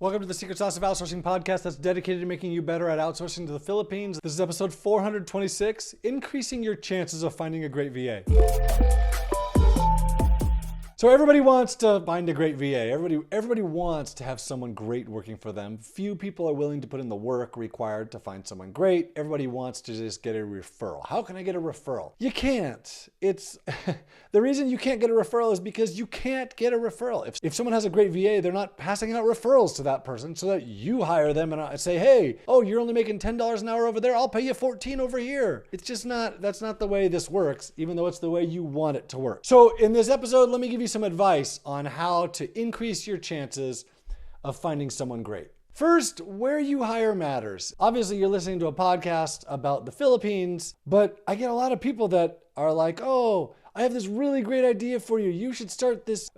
Welcome to the Secret Sauce of Outsourcing podcast that's dedicated to making you better at outsourcing to the Philippines. This is episode 426, Increasing Your Chances of Finding a Great VA. So everybody wants to find a great VA. Everybody wants to have someone great working for them. Few people are willing to put in the work required to find someone great. Everybody wants to just get a referral. How can I get a referral? You can't. It's the reason you can't get a referral is because you can't get a referral. If someone has a great VA, they're not passing out referrals to that person so that you hire them and I say, hey, oh, you're only making $10 an hour over there. I'll pay you $14 over here. It's just not, that's not the way this works, even though it's the way you want it to work. So in this episode, let me give you some advice on how to increase your chances of finding someone great. First, where you hire matters. Obviously, you're listening to a podcast about the Philippines, but I get a lot of people that are like, oh, I have this really great idea for you. You should start this,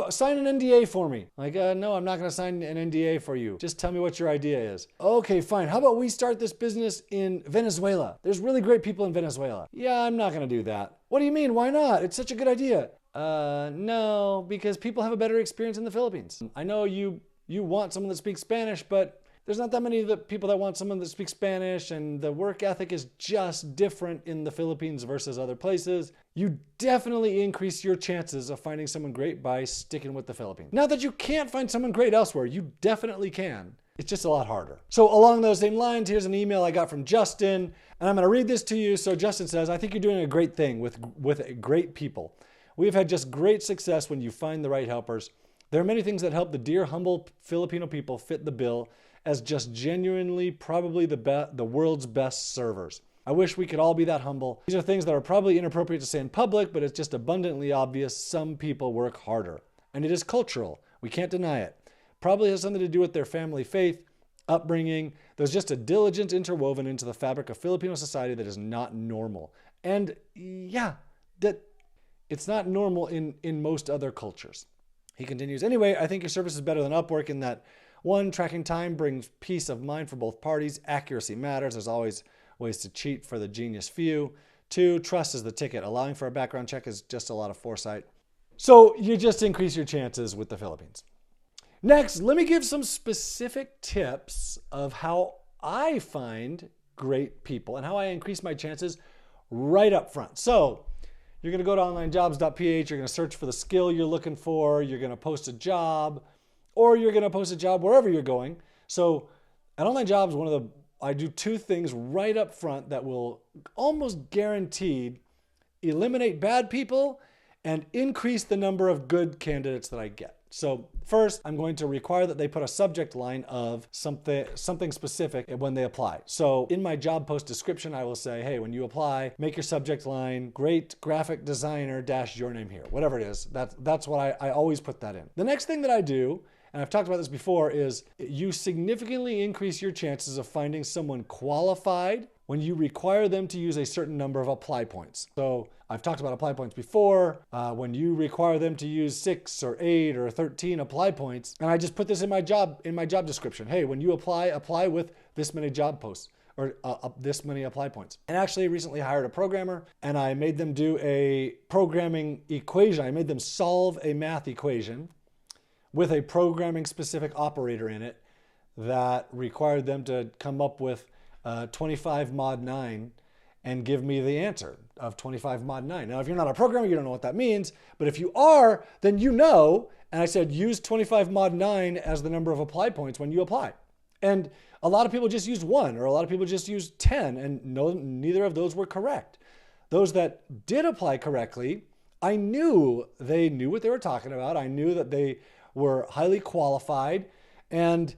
sign an NDA for me. Like, no, I'm not gonna sign an NDA for you. Just tell me what your idea is. Okay, fine. How about we start this business in Venezuela? There's really great people in Venezuela. Yeah, I'm not gonna do that. What do you mean? Why not? It's such a good idea. No, because people have a better experience in the Philippines. I know you want someone that speaks Spanish, but there's not that many people that want someone that speaks Spanish, and the work ethic is just different in the Philippines versus other places. You definitely increase your chances of finding someone great by sticking with the Philippines. Not that you can't find someone great elsewhere, you definitely can. It's just a lot harder. So along those same lines, here's an email I got from Justin, and I'm gonna read this to you. So Justin says, I think you're doing a great thing with great people. We've had just great success when you find the right helpers. There are many things that help the dear, humble Filipino people fit the bill as just genuinely probably the world's best servers. I wish we could all be that humble. These are things that are probably inappropriate to say in public, but it's just abundantly obvious some people work harder. And it is cultural. We can't deny it. Probably has something to do with their family faith, upbringing. There's just a diligence interwoven into the fabric of Filipino society that is not normal. And yeah, that it's not normal in most other cultures. He continues, anyway, I think your service is better than Upwork in that, one, tracking time brings peace of mind for both parties. Accuracy matters. There's always ways to cheat for the genius few. Two, trust is the ticket. Allowing for a background check is just a lot of foresight. So you just increase your chances with the Philippines. Next, let me give some specific tips of how I find great people and how I increase my chances right up front. So you're going to go to Onlinejobs.ph, you're going to search for the skill you're looking for, you're going to post a job, or you're going to post a job wherever you're going. So at Onlinejobs, I do two things right up front that will almost guaranteed eliminate bad people and increase the number of good candidates that I get. So first, I'm going to require that they put a subject line of something specific when they apply. So in my job post description, I will say, hey, when you apply, make your subject line, great graphic designer dash your name here, whatever it is. That's what I always put that in. The next thing that I do, and I've talked about this before, is you significantly increase your chances of finding someone qualified when you require them to use a certain number of apply points. So I've talked about apply points before. When you require them to use 6 or 8 or 13 apply points, and I just put this in my job description. Hey, when you apply with this many job posts or this many apply points. And actually recently hired a programmer, and I made them do a programming equation. I made them solve a math equation with a programming specific operator in it that required them to come up with 25 mod 9 and give me the answer of 25 mod 9. Now, if you're not a programmer, you don't know what that means, but if you are, then you know, and I said use 25 mod 9 as the number of apply points when you apply. And a lot of people just used 1, or a lot of people just used 10, and neither of those were correct. Those that did apply correctly, I knew they knew what they were talking about. I knew that they were highly qualified, and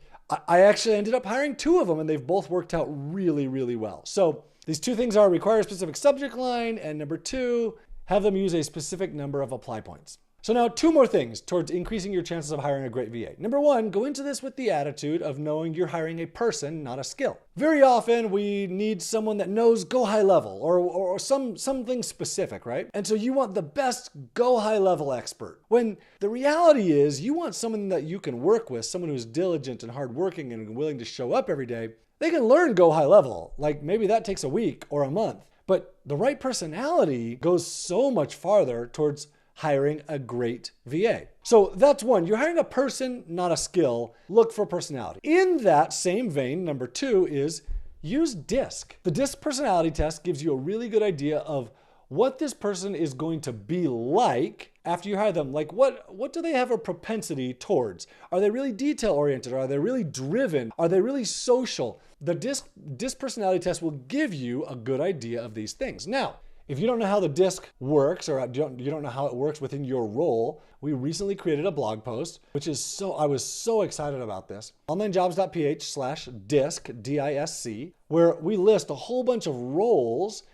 I actually ended up hiring 2 of them, and they've both worked out really, really well. So these 2 things are require a specific subject line, and number 2, have them use a specific number of apply points. So now 2 more things towards increasing your chances of hiring a great VA. Number 1, go into this with the attitude of knowing you're hiring a person, not a skill. Very often we need someone that knows go high level or something specific, right? And so you want the best go high level expert. When the reality is you want someone that you can work with, someone who's diligent and hardworking and willing to show up every day. They can learn go high level. Like maybe that takes a week or a month, but the right personality goes so much farther towards hiring a great VA. So that's one. You're hiring a person, not a skill. Look for personality. In that same vein, number 2 is use DISC. The DISC personality test gives you a really good idea of what this person is going to be like after you hire them. Like what do they have a propensity towards? Are they really detail oriented? Are they really driven? Are they really social? The DISC personality test will give you a good idea of these things. Now, if you don't know how the DISC works, or you don't know how it works within your role, we recently created a blog post, I was so excited about this. Onlinejobs.ph/DISC, D-I-S-C, where we list a whole bunch of roles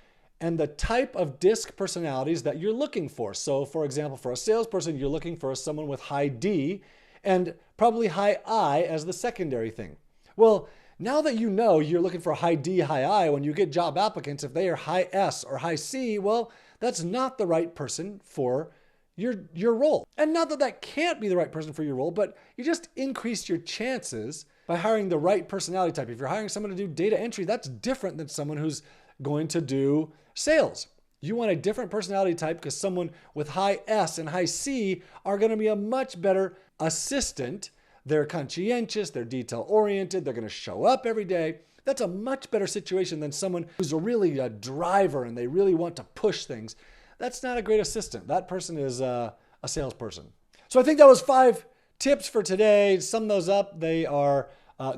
and the type of DISC personalities that you're looking for. So for example, for a salesperson, you're looking for someone with high D and probably high I as the secondary thing. Well, now that you know you're looking for high D, high I, when you get job applicants, if they are high S or high C, well, that's not the right person for your role. And not that that can't be the right person for your role, but you just increase your chances by hiring the right personality type. If you're hiring someone to do data entry, that's different than someone who's going to do sales. You want a different personality type because someone with high S and high C are going to be a much better assistant. They're conscientious, they're detail-oriented, they're going to show up every day. That's a much better situation than someone who's really a driver and they really want to push things. That's not a great assistant. That person is a salesperson. So I think that was 5 tips for today. Sum those up. They are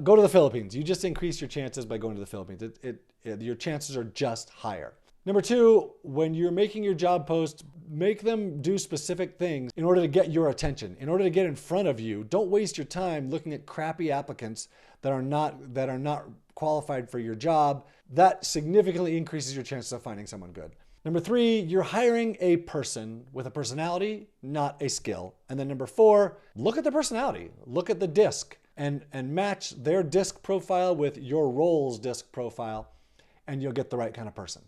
go to the Philippines. You just increase your chances by going to the Philippines. Your chances are just higher. Number 2, when you're making your job post, make them do specific things in order to get your attention, in order to get in front of you. Don't waste your time looking at crappy applicants that are not qualified for your job. That significantly increases your chances of finding someone good. Number 3, you're hiring a person with a personality, not a skill. And then number 4, look at the personality. Look at the DISC and match their DISC profile with your role's DISC profile, and you'll get the right kind of person.